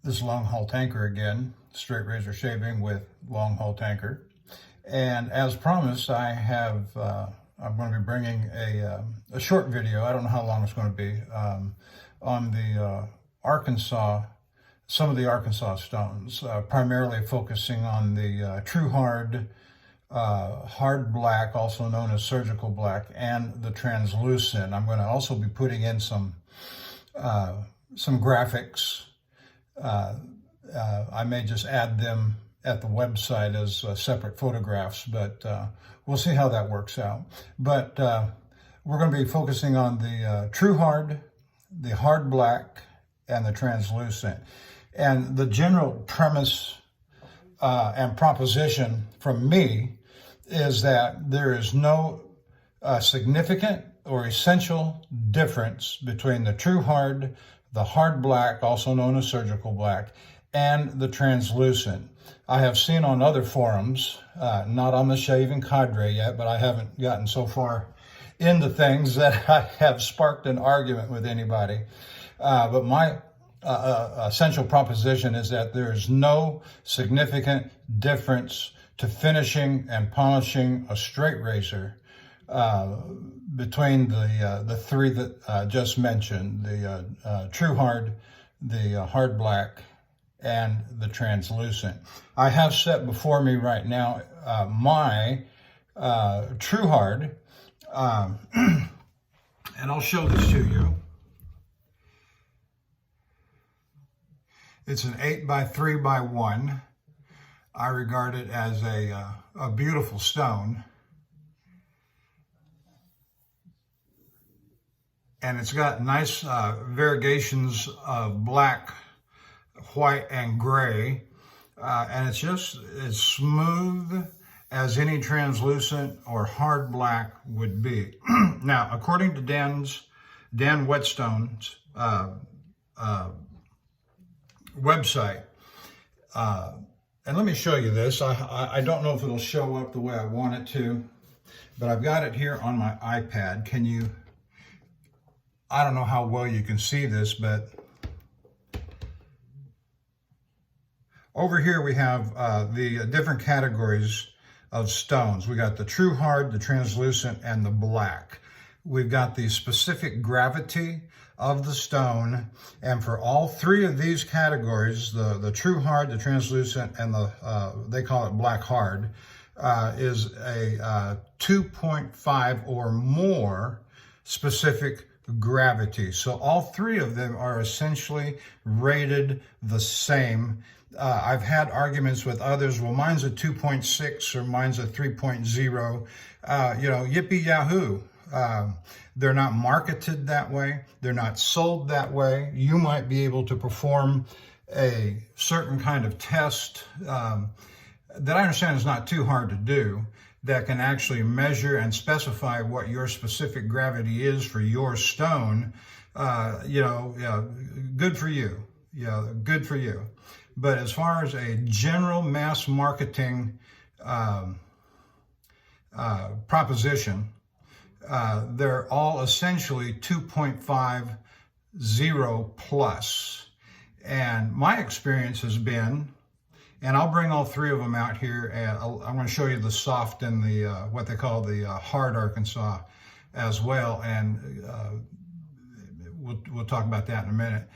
This is Longhaultanker again, straight razor shaving with Longhaultanker. And as promised, I'm going to be bringing a short video, I don't know how long it's going to be, on the some of the Arkansas stones, primarily focusing on the True Hard, hard black, also known as surgical black, and the translucent. I'm going to also be putting in some graphics. I may just add them at the website as separate photographs, but we'll see how that works out. But we're going to be focusing on the True Hard, the hard black, and the translucent. And the general premise and proposition from me is that there is no significant or essential difference between the True Hard, the hard black, also known as surgical black, and the translucent. I have seen on other forums, not on the shaving cadre yet, but I haven't gotten so far into things that I have sparked an argument with anybody. But my essential proposition is that there is no significant difference to finishing and polishing a straight razor between the three that I just mentioned, the True Hard, the hard black, and the translucent. I have set before me right now my True Hard, and I'll show this to you. It's an 8x3x1. I regard it as a beautiful stone. And it's got nice variegations of black, white, and gray. And it's just as smooth as any translucent or hard black would be. Now, according to Dan Whetstone's website, and let me show you this. I don't know if it'll show up the way I want it to, but I've got it here on my iPad. I don't know how well you can see this, but over here we have the different categories of stones. We got the True Hard, the translucent, and the black. We've got the specific gravity of the stone, and for all three of these categories, the True Hard, the translucent, and they call it black hard, is a 2.5 or more specific gravity. So all three of them are essentially rated the same. I've had arguments with others, well, mine's a 2.6 or mine's a 3.0. Yippee yahoo. They're not marketed that way. They're not sold that way. You might be able to perform a certain kind of test that I understand is not too hard to do, that can actually measure and specify what your specific gravity is for your stone. Good for you. Yeah, good for you. But as far as a general mass marketing proposition, they're all essentially 2.50 plus. And my experience has been, and I'll bring all three of them out here, and I'm going to show you the soft and the what they call the hard Arkansas as well, and we'll talk about that in a minute.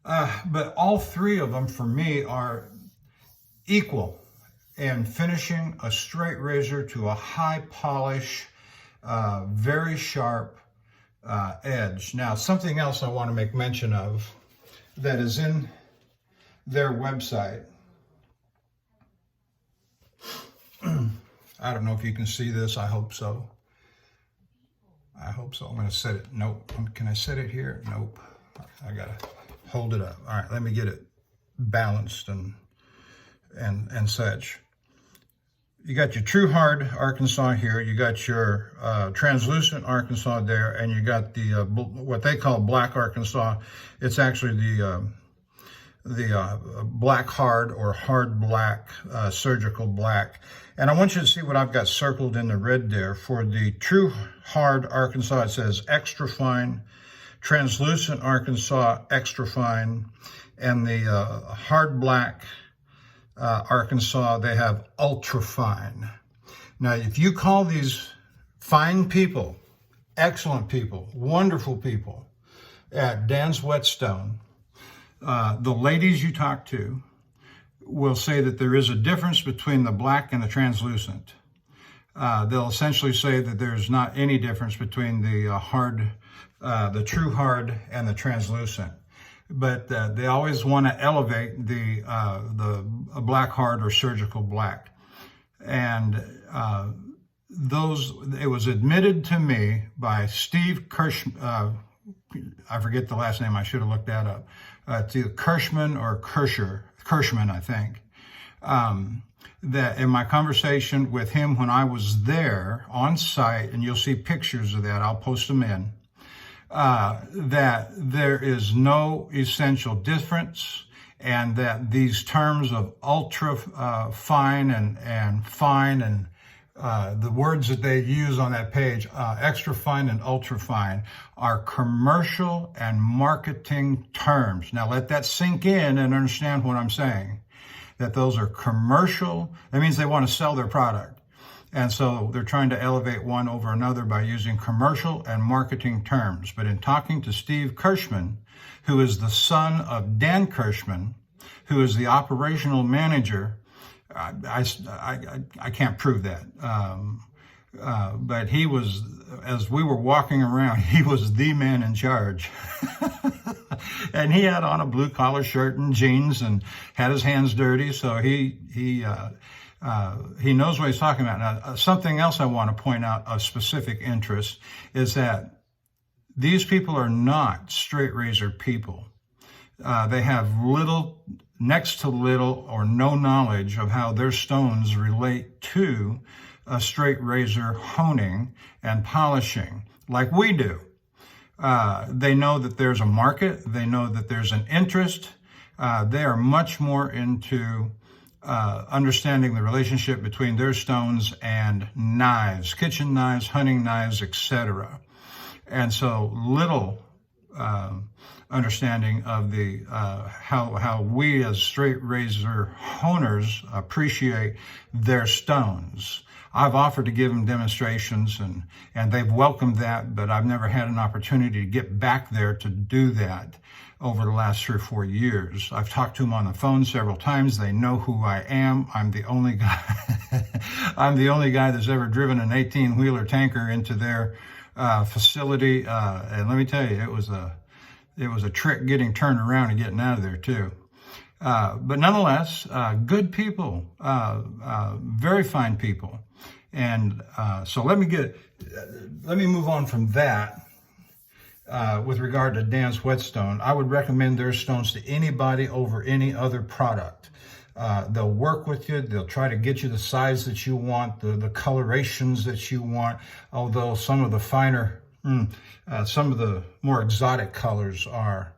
But all three of them for me are equal in finishing a straight razor to a high polish, very sharp edge. Now, something else I want to make mention of that is in their website. I don't know if you can see this. I hope so. I hope so. I'm going to set it. Nope. Can I set it here? Nope. I got to hold it up. All right. Let me get it balanced and such. You got your True Hard Arkansas here. You got your translucent Arkansas there, and you got the what they call black Arkansas. It's actually the black hard or hard black, surgical black. And I want you to see what I've got circled in the red there. For the True Hard Arkansas, it says extra fine translucent Arkansas extra fine, and the hard black Arkansas, they have ultra fine. Now, if you call these fine people, excellent people, wonderful people at Dan's Whetstone, the ladies you talk to will say that there is a difference between the black and the translucent. They'll essentially say that there's not any difference between the true hard and the translucent. But they always want to elevate the black hard or surgical black. And it was admitted to me by Steve Kirschman, I forget the last name, I should have looked that up. It's either Kirschman or Kirschman, I think. That in my conversation with him when I was there on site, and you'll see pictures of that, I'll post them in, that there is no essential difference, and that these terms of ultra fine and fine and the words that they use on that page, extra fine and ultra fine, are commercial and marketing terms. Now let that sink in and understand what I'm saying, that those are commercial. That means they want to sell their product. And so they're trying to elevate one over another by using commercial and marketing terms. But in talking to Steve Kirschman, who is the son of Dan Kirschman, who is the operational manager, I can't prove that. But he was, as we were walking around, he was the man in charge. And he had on a blue collar shirt and jeans and had his hands dirty. So he knows what he's talking about. Now, something else I want to point out of specific interest is that these people are not straight razor people. They have next to little or no knowledge of how their stones relate to a straight razor honing and polishing like we do. They know that there's a market. They know that there's an interest. They are much more into understanding the relationship between their stones and knives, kitchen knives, hunting knives, etc. And so little understanding of the how we as straight razor honers appreciate their stones. I've offered to give them demonstrations and they've welcomed that, but I've never had an opportunity to get back there to do that over the last 3 or 4 years. I've talked to them on the phone several times. They know who I am. I'm the only guy, I'm the only guy that's ever driven an 18-wheeler tanker into their facility. And let me tell you, it was a trick getting turned around and getting out of there too. But nonetheless, good people, very fine people. And so let me move on from that. With regard to Dan's Whetstone, I would recommend their stones to anybody over any other product. They'll work with you. They'll try to get you the size that you want, the colorations that you want, although some of the finer, some of the more exotic colors are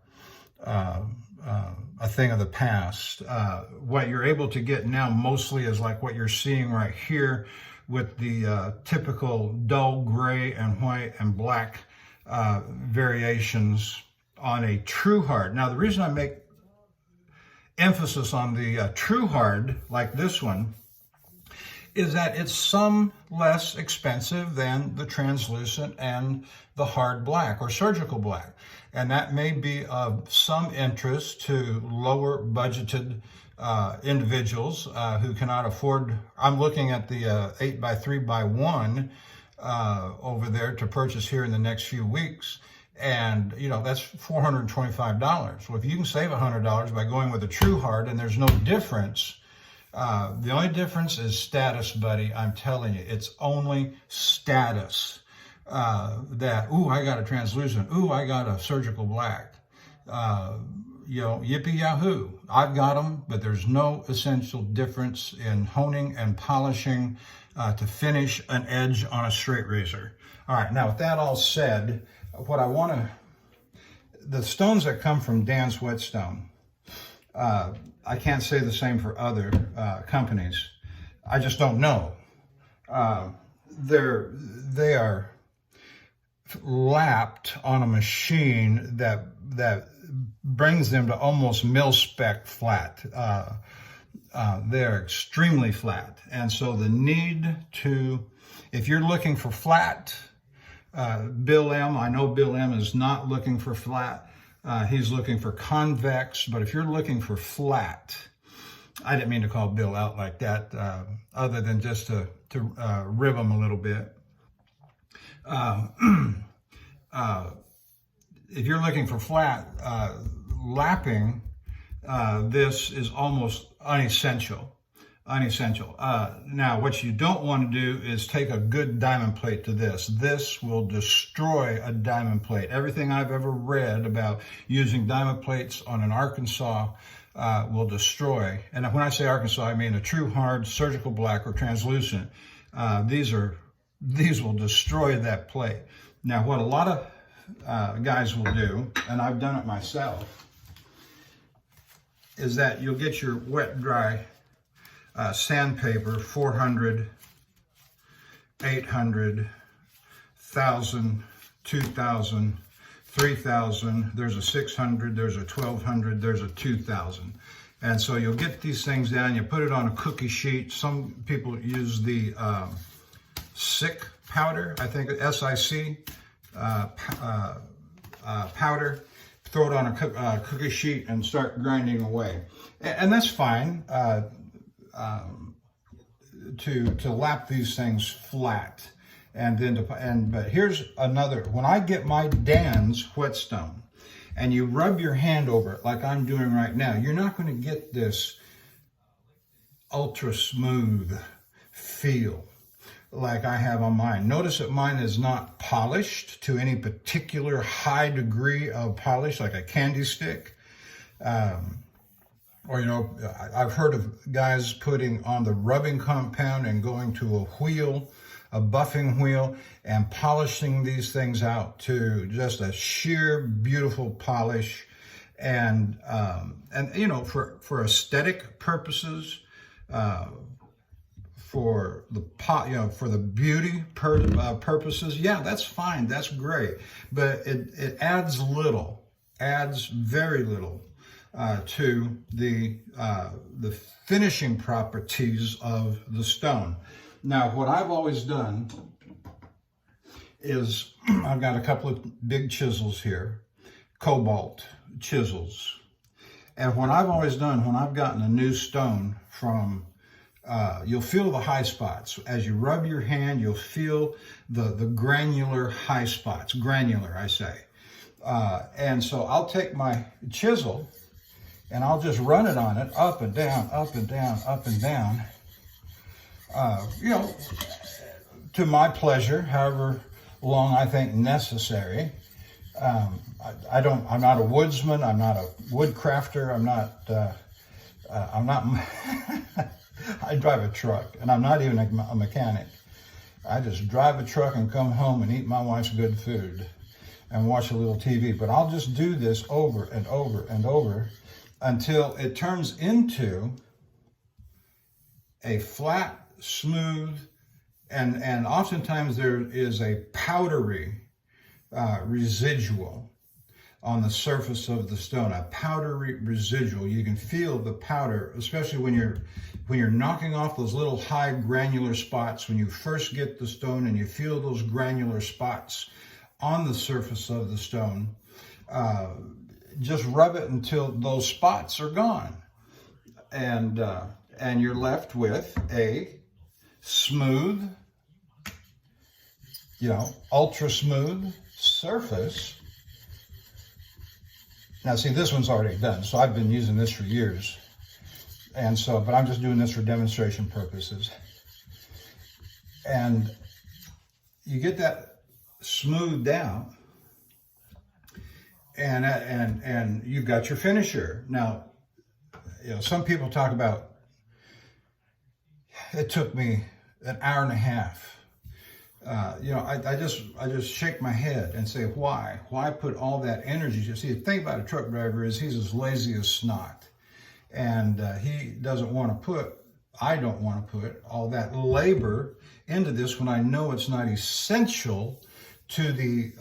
a thing of the past. What you're able to get now mostly is like what you're seeing right here with the typical dull gray and white and black variations on a true hard. Now, the reason I make emphasis on the true hard, like this one, is that it's some less expensive than the translucent and the hard black or surgical black. And that may be of some interest to lower budgeted individuals who cannot afford. I'm looking at the 8x3x1 over there to purchase here in the next few weeks. And, you know, that's $425. Well, if you can save $100 by going with a true hard and there's no difference, the only difference is status, buddy. I'm telling you, it's only status. That, ooh, I got a translucent. Ooh, I got a surgical black. You know, yippee yahoo. I've got them, but there's no essential difference in honing and polishing to finish an edge on a straight razor. All right, now with that all said, what I want to, the stones that come from Dan's Whetstone, I can't say the same for other companies. I just don't know. They are lapped on a machine that brings them to almost mil-spec flat. They're extremely flat. And so the need to, if you're looking for flat, Bill M, I know Bill M is not looking for flat. He's looking for convex, but if you're looking for flat, I didn't mean to call Bill out like that, other than just to rib him a little bit. If you're looking for flat, lapping, this is almost unessential. Now, what you don't want to do is take a good diamond plate to this. This will destroy a diamond plate. Everything I've ever read about using diamond plates on an Arkansas will destroy. And when I say Arkansas, I mean a true hard, surgical black, or translucent. These will destroy that plate. Now, what a lot of guys will do, and I've done it myself, is that you'll get your wet dry sandpaper, 400, 800, 1,000, 2,000, 3,000, there's a 600, there's a 1,200, there's a 2,000. And so you'll get these things down, you put it on a cookie sheet. Some people use the SIC powder, I think SIC powder. Throw it on a cookie sheet and start grinding away. And that's fine to lap these things flat. And then but here's another, when I get my Dan's whetstone and you rub your hand over it like I'm doing right now, you're not going to get this ultra smooth feel like I have on mine. Notice that mine is not polished to any particular high degree of polish, like a candy stick. Or, you know, I've heard of guys putting on the rubbing compound and going to a wheel, a buffing wheel, and polishing these things out to just a sheer beautiful polish. And you know, for aesthetic purposes, for the for the beauty purposes, yeah, that's fine, that's great. But it adds very little to the finishing properties of the stone. Now, what I've always done is I've got a couple of big chisels here, cobalt chisels. And what I've always done when I've gotten a new stone from, you'll feel the high spots. As you rub your hand, you'll feel the granular high spots, granular, I say. And so I'll take my chisel and I'll just run it on it, up and down, up and down, up and down. You know, to my pleasure, however long I think necessary. I'm not a woodsman, I'm not a woodcrafter, I drive a truck, and I'm not even a mechanic. I just drive a truck and come home and eat my wife's good food and watch a little TV. But I'll just do this over and over and over until it turns into a flat, smooth, and oftentimes there is a powdery residual on the surface of the stone, a powdery residual. You can feel the powder, especially when you're knocking off those little high granular spots. When you first get the stone and you feel those granular spots on the surface of the stone, just rub it until those spots are gone, and you're left with a smooth, you know, ultra smooth surface. Now, see, this one's already done, so I've been using this for years. And so, but I'm just doing this for demonstration purposes. And you get that smoothed out, and you've got your finisher. Now, you know, some people talk about, it took me an hour and a half. You know, I just shake my head and say, why? Why put all that energy? You see, the thing about a truck driver is he's as lazy as snot. And he doesn't want to put, I don't want to put all that labor into this when I know it's not essential to the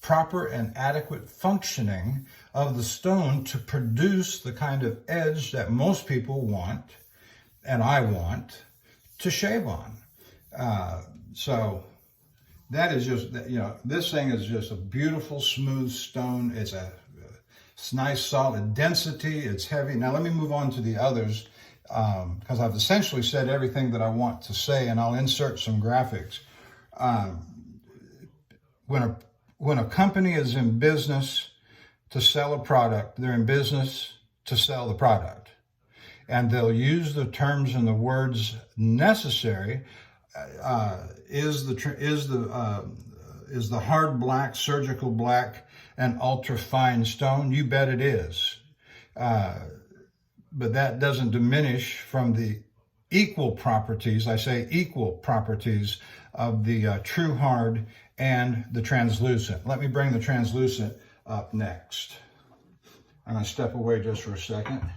proper and adequate functioning of the stone to produce the kind of edge that most people want, and I want, to shave on. So that is just, you know, this thing is just a beautiful, smooth stone. It's nice, solid density. It's heavy. Now let me move on to the others, because I've essentially said everything that I want to say, and I'll insert some graphics. When a company is in business to sell a product, they're in business to sell the product. And they'll use the terms and the words necessary. Is the hard black, surgical black, an ultra fine stone? You bet it is. But that doesn't diminish from the equal properties, I say equal properties, of the true hard and the translucent. Let me bring the translucent up next. I'm going to step away just for a second.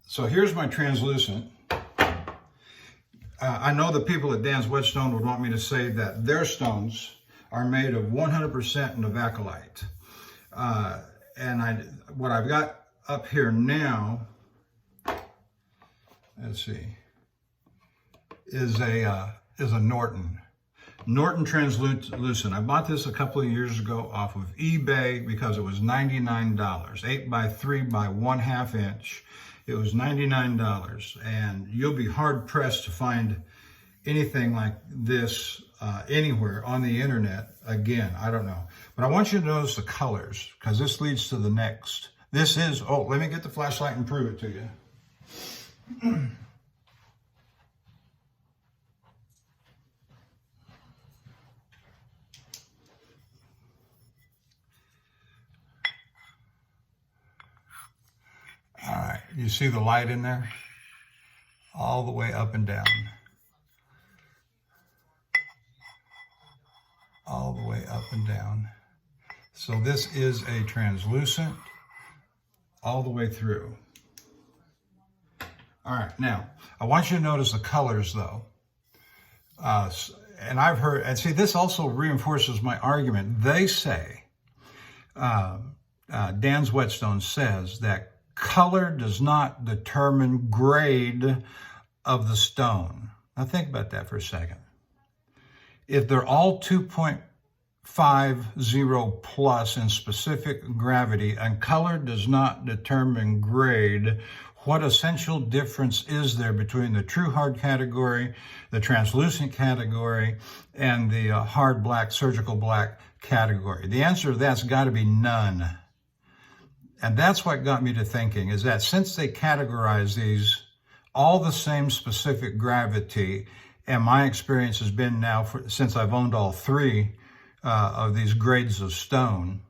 So here's my translucent. I know the people at Dan's Whetstone would want me to say that their stones are made of 100% Novaculite. And what I've got up here now, let's see, is a Norton translucent. I bought this a couple of years ago off of eBay because it was $99, 8x3 by 1/2 inch. It was $99, and you'll be hard pressed to find anything like this anywhere on the internet. Again, I don't know, but I want you to notice the colors, because this leads to the next. This is, oh, let me get the flashlight and prove it to you. All right, you see the light in there? All the way up and down. All the way up and down. So this is a translucent all the way through. All right, now, I want you to notice the colors though. And I've heard, and see, this also reinforces my argument. They say, Dan's Whetstone says that color does not determine grade of the stone. Now think about that for a second. If they're all 2.50 plus in specific gravity and color does not determine grade, what essential difference is there between the true hard category, the translucent category, and the hard black, surgical black category? The answer to that's got to be none. And that's what got me to thinking, is that since they categorize these all the same specific gravity, and my experience has been now, since I've owned all three of these grades of stone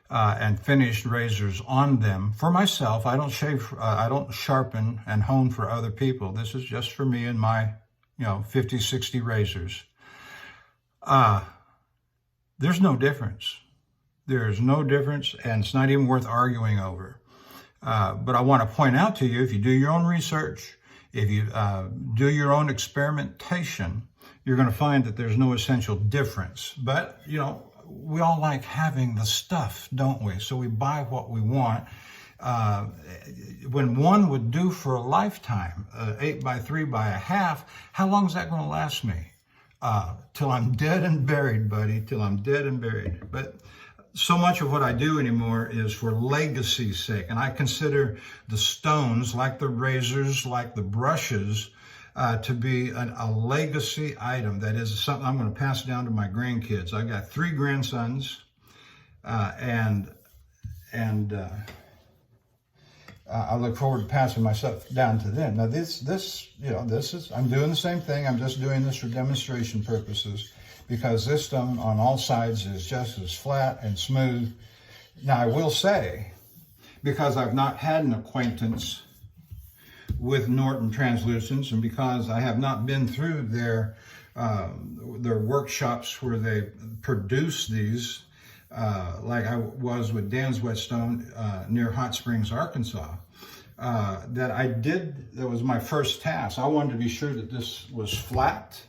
and finished razors on them, for myself, I don't shave, I don't sharpen and hone for other people. This is just for me and my, 50, 60 razors. There's no difference. There's no difference, and it's not even worth arguing over. But I want to point out to you, if you do your own research, if you do your own experimentation, you're going to find that there's no essential difference. But, we all like having the stuff, don't we? So we buy what we want. When one would do for a lifetime, 8x3 by 1/2, how long is that going to last me? Till I'm dead and buried, buddy, till I'm dead and buried. But so much of what I do anymore is for legacy's sake. And I consider the stones, like the razors, like the brushes, to be a legacy item. That is something I'm going to pass down to my grandkids. I've got 3 grandsons, and I look forward to passing my stuff down to them. Now this is, I'm doing the same thing. I'm just doing this for demonstration purposes, because this stone on all sides is just as flat and smooth. Now I will say, because I've not had an acquaintance with Norton translucents, and because I have not been through their workshops where they produce these, like I was with Dan's Whetstone near Hot Springs, Arkansas, that was my first task. I wanted to be sure that this was flat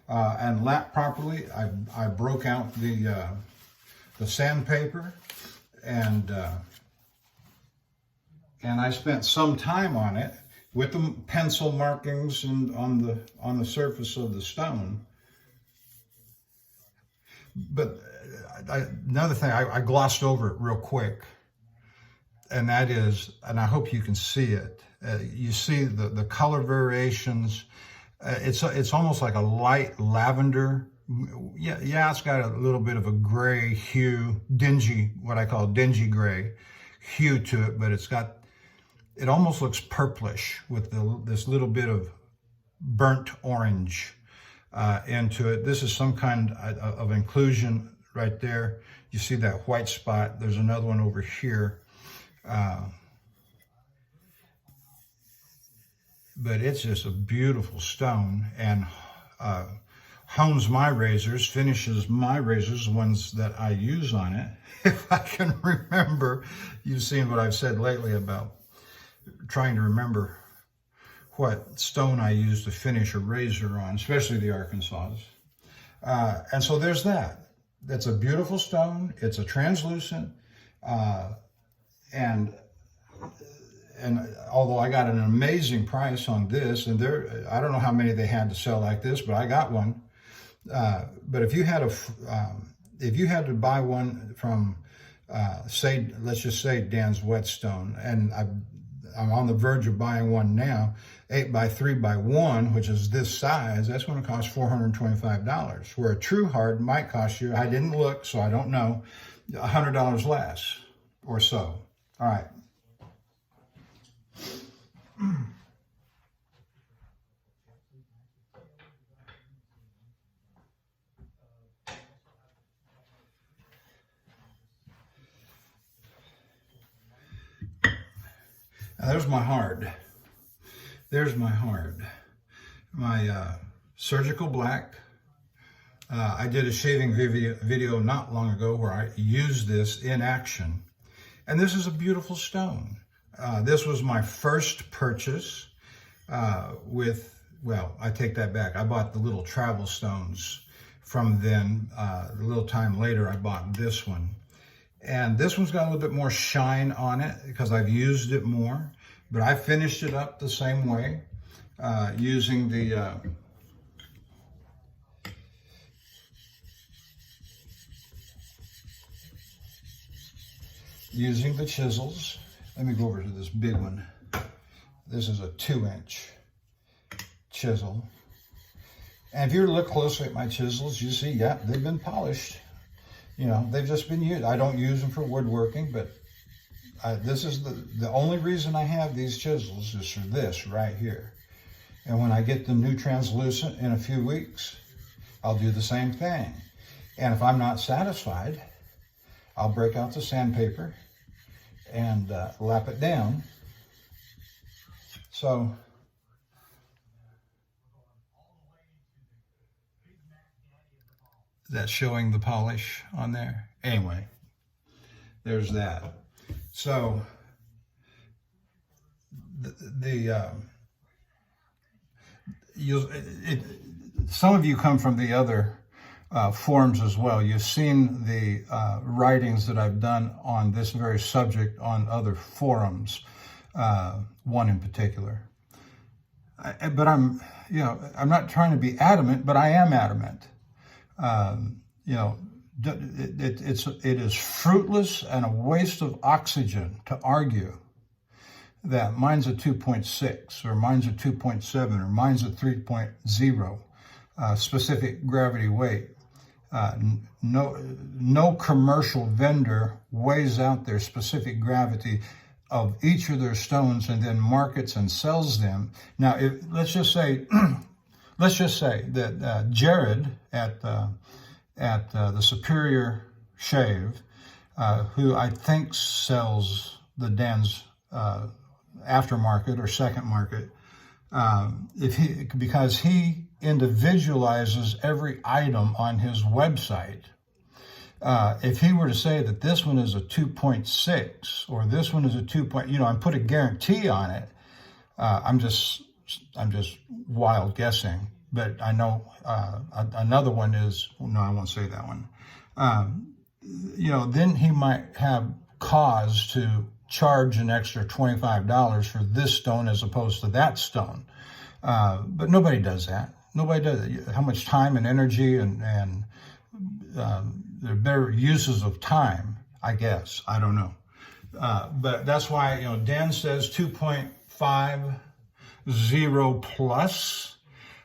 and lapped properly. I broke out the sandpaper, and I spent some time on it with the pencil markings and on the surface of the stone. But another thing, I glossed over it real quick, and that is, and I hope you can see it. You see the color variations. It's almost like a light lavender. Yeah, it's got a little bit of a gray hue, dingy, what I call dingy gray hue to it, but it almost looks purplish with this little bit of burnt orange into it. This is some kind of inclusion right there. You see that white spot. There's another one over here. But it's just a beautiful stone, and hones my razors, finishes my razors, the ones that I use on it. If I can remember, you've seen what I've said lately about trying to remember what stone I use to finish a razor on, especially the Arkansas. And so there's that. That's a beautiful stone. It's a translucent, and although I got an amazing price on this, and I don't know how many they had to sell like this, but I got one. But if you had to buy one from, let's just say Dan's Whetstone, and I'm on the verge of buying one now, 8x3x1, which is this size, that's going to cost $425. Where a True Hard might cost you, I didn't look, so I don't know, $100 less or so. All right. Now, there's my hard. There's my hard. My surgical black. I did a shaving video not long ago where I used this in action. And this is a beautiful stone. This was my first purchase well, I take that back. I bought the little travel stones from them. A little time later, I bought this one. And this one's got a little bit more shine on it because I've used it more. But I finished it up the same way using the chisels. Let me go over to this big one. This is a 2-inch chisel. And if you look closely at my chisels, you see, yeah, they've been polished. You know, they've just been used. I don't use them for woodworking, but this is the only reason I have these chisels is for this right here. And when I get the new translucent in a few weeks, I'll do the same thing. And if I'm not satisfied, I'll break out the sandpaper and lap it down. So that's showing the polish on there. Anyway, there's that. So some of you come from the other forums as well. You've seen the writings that I've done on this very subject on other forums, one in particular. But I'm not trying to be adamant, but I am adamant. It is fruitless and a waste of oxygen to argue that mine's a 2.6 or mine's a 2.7 or mine's a 3.0 specific gravity weight. No commercial vendor weighs out their specific gravity of each of their stones and then markets and sells them. Now, let's just say that Jared at the Superior Shave, who I think sells the Dan's aftermarket or second market, because he individualizes every item on his website, If he were to say that this one is a 2.6 or this one is a 2. And put a guarantee on it, I'm just wild guessing. But I know another one is, no, I won't say that one. Then he might have cause to charge an extra $25 for this stone as opposed to that stone. But nobody does that. Nobody does it. How much time and energy and there are better uses of time, I guess. I don't know. But that's why, Dan says 2.50 plus.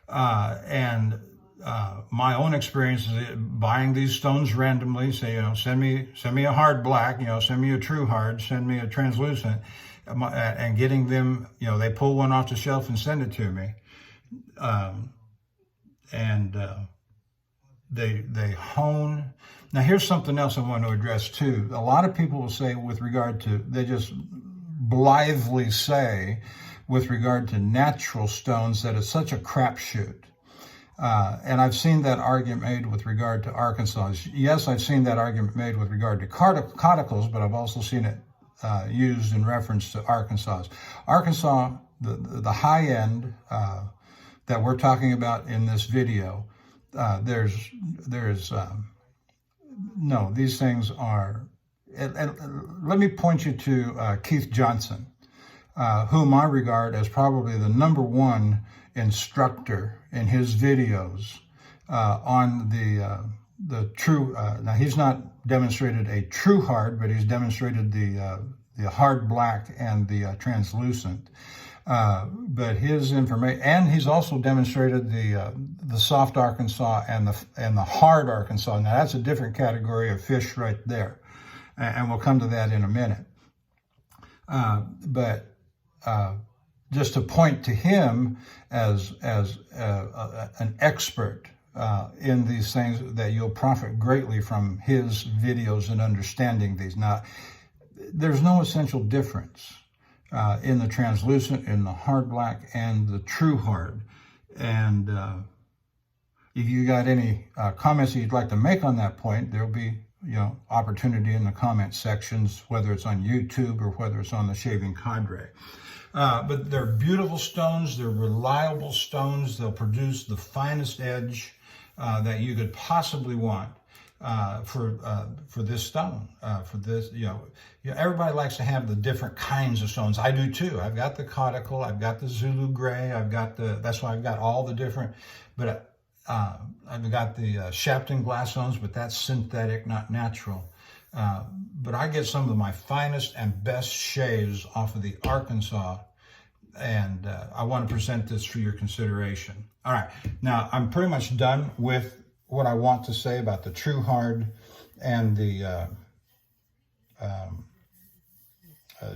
And my own experience is buying these stones randomly, say, send me a hard black, send me a true hard, send me a translucent, and getting them, they pull one off the shelf and send it to me. They hone. Now, here's something else I want to address too. A lot of people will say they just blithely say with regard to natural stones that it's such a crapshoot. And I've seen that argument made with regard to Arkansas. Yes, I've seen that argument made with regard to cauticles, but I've also seen it used in reference to Arkansas. Arkansas, the high end that we're talking about in this video, no, these things are, and let me point you to Keith Johnson, whom I regard as probably the #1 instructor in his videos on the true, now he's not demonstrated a true hard, but he's demonstrated the hard black and the translucent. But his information, and he's also demonstrated the soft Arkansas and the hard Arkansas. Now that's a different category of fish right there, and we'll come to that in a minute. But just to point to him as an expert in these things, that you'll profit greatly from his videos and understanding these. Now, there's no essential difference in the translucent, in the hard black, and the true hard. And if you got any comments that you'd like to make on that point, there'll be opportunity in the comment sections, whether it's on YouTube or whether it's on the Shaving Cadre. But they're beautiful stones. They're reliable stones. They'll produce the finest edge that you could possibly want for this stone. For this, everybody likes to have the different kinds of stones. I do too. I've got the caudicle. I've got the Zulu gray. That's why I've got all the different. But I've got the Shapton glass stones, but that's synthetic, not natural. But I get some of my finest and best shaves off of the Arkansas, and I want to present this for your consideration. All right, now I'm pretty much done with what I want to say about the true hard and the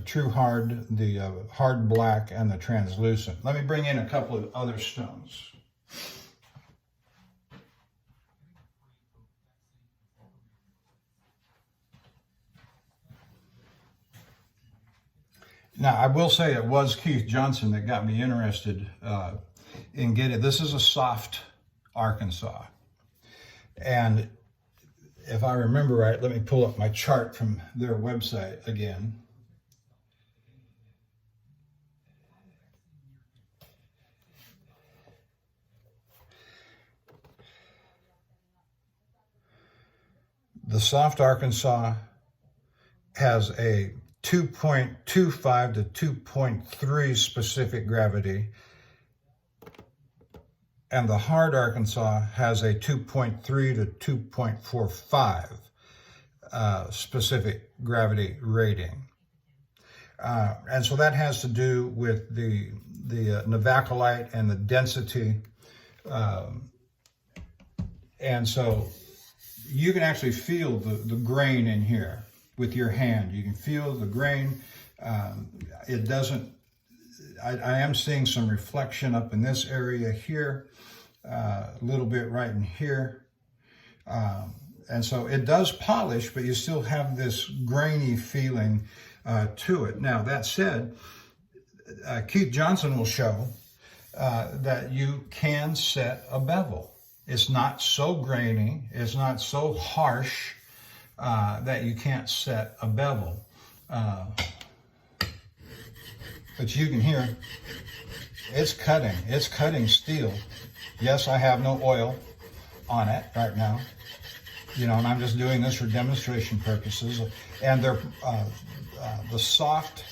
true hard, the hard black, and the translucent. Let me bring in a couple of other stones. Now, I will say it was Keith Johnson that got me interested in getting, this is a soft Arkansas. And if I remember right, let me pull up my chart from their website again. The soft Arkansas has a 2.25 to 2.3 specific gravity, and the hard Arkansas has a 2.3 to 2.45 specific gravity rating. And so that has to do with the Novaculite and the density. And so you can actually feel the grain in here with your hand. You can feel the grain. It doesn't, I am seeing some reflection up in this area here, a little bit right in here. And so it does polish, but you still have this grainy feeling to it. Now, that said, Keith Johnson will show that you can set a bevel. It's not so grainy, it's not so harsh, that you can't set a bevel. But you can hear it's cutting steel. Yes, I have no oil on it right now, and I'm just doing this for demonstration purposes. And they're the soft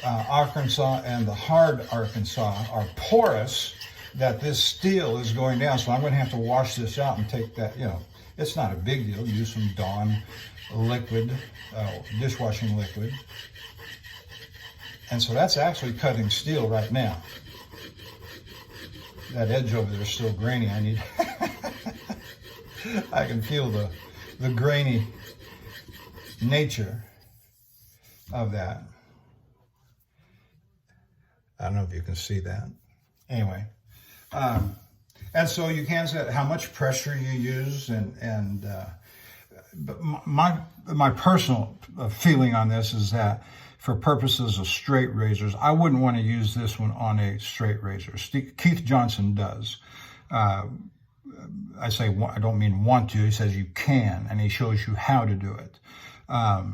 Arkansas and the hard Arkansas are porous, that this steel is going down. So I'm going to have to wash this out and take that, it's not a big deal. Use some Dawn liquid, dishwashing liquid. And so that's actually cutting steel right now. That edge over there is still grainy. I can feel the grainy nature of that. I don't know if you can see that. Anyway, and so you can set how much pressure you use, but my personal feeling on this is that for purposes of straight razors, I wouldn't want to use this one on a straight razor. Keith Johnson does. I say, I don't mean want to, he says you can, and he shows you how to do it. I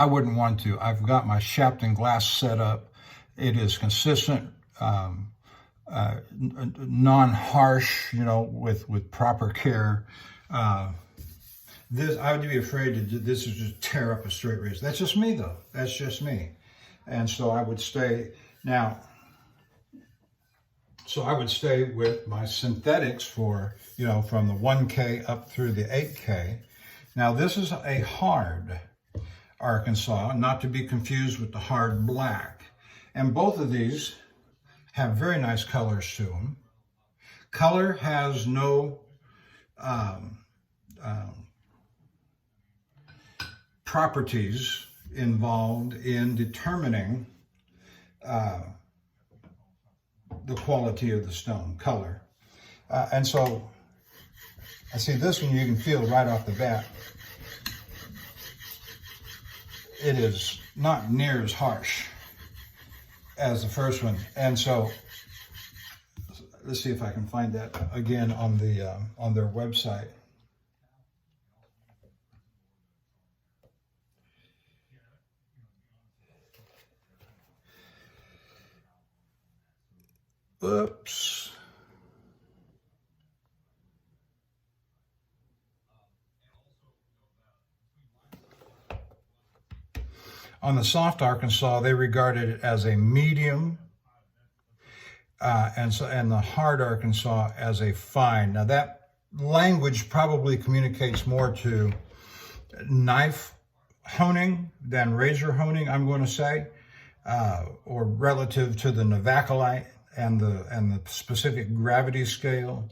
wouldn't want to. I've got my Shapton glass set up. It is consistent, non-harsh, with proper care. This, I would be afraid that this would just tear up a straight razor. That's just me, though. That's just me. And so I would stay with my synthetics for, from the 1K up through the 8K. Now, this is a hard Arkansas, not to be confused with the hard black. And both of these have very nice colors to them. Color has no properties involved in determining the quality of the stone, color. And so I see this one, you can feel right off the bat, it is not near as harsh as the first one. And so let's see if I can find that again on their website. Oops. On the soft Arkansas, they regarded it as a medium, and the hard Arkansas as a fine. Now that language probably communicates more to knife honing than razor honing, I'm going to say, or relative to the Novaculite and the specific gravity scale.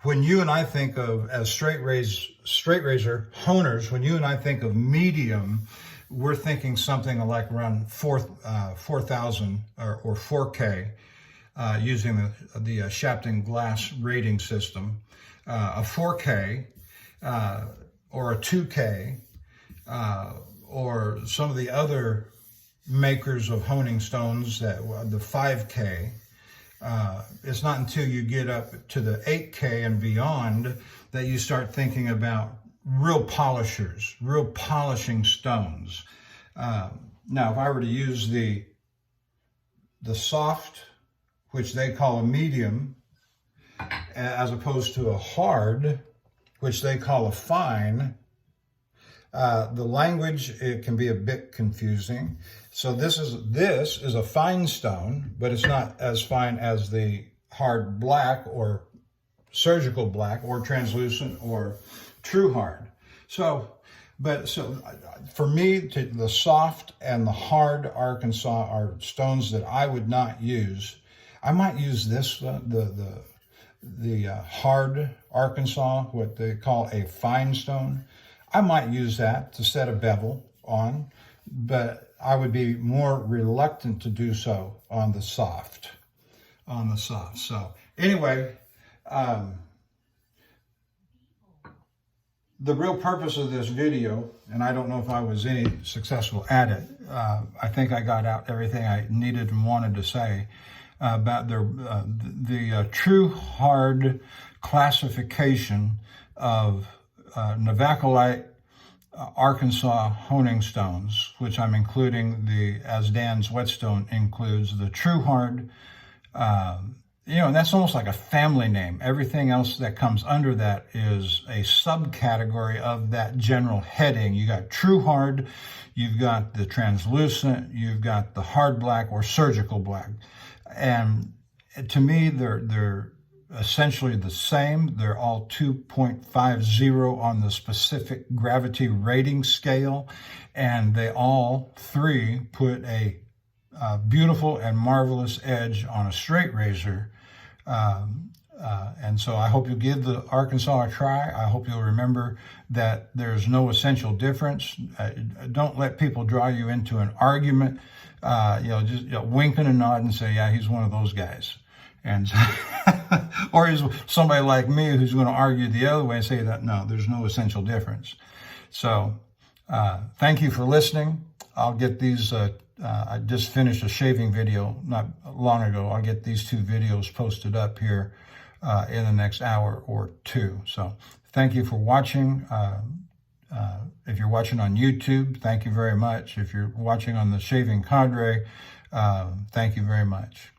When you and I think of, as straight razor honers, when you and I think of medium, we're thinking something like around 4,000 or 4K, using the Shapton glass rating system. A 4K or a 2K, or some of the other makers of honing stones, that the 5K. It's not until you get up to the 8K and beyond that you start thinking about real polishers, real polishing stones. Now, if I were to use the soft, which they call a medium, as opposed to a hard, which they call a fine, the language, it can be a bit confusing. So this is a fine stone, but it's not as fine as the hard black or surgical black or translucent or true hard. So for me, the soft and the hard Arkansas are stones that I would not use. I might use this, the hard Arkansas, what they call a fine stone. I might use that to set a bevel on, but I would be more reluctant to do so on the soft. So anyway, the real purpose of this video, and I don't know if I was any successful at it, I think I got out everything I needed and wanted to say about the true hard classification of Novaculite Arkansas honing stones, which I'm including as Dan's Whetstone includes the True Hard. And that's almost like a family name. Everything else that comes under that is a subcategory of that general heading. You got True Hard, you've got the translucent, you've got the hard black or surgical black. And to me, they're essentially the same. They're all 2.50 on the specific gravity rating scale, and they all three put a beautiful and marvelous edge on a straight razor. And so I hope you'll give the Arkansas a try. I hope you'll remember that there's no essential difference. Don't let people draw you into an argument. Just wink and nod and say, yeah, he's one of those guys. And or he's somebody like me who's going to argue the other way and say that, no, there's no essential difference. So thank you for listening. I'll get these, I just finished a shaving video not long ago. I'll get these 2 videos posted up here in the next hour or 2. So thank you for watching. If you're watching on YouTube, thank you very much. If you're watching on the Shaving Cadre, thank you very much.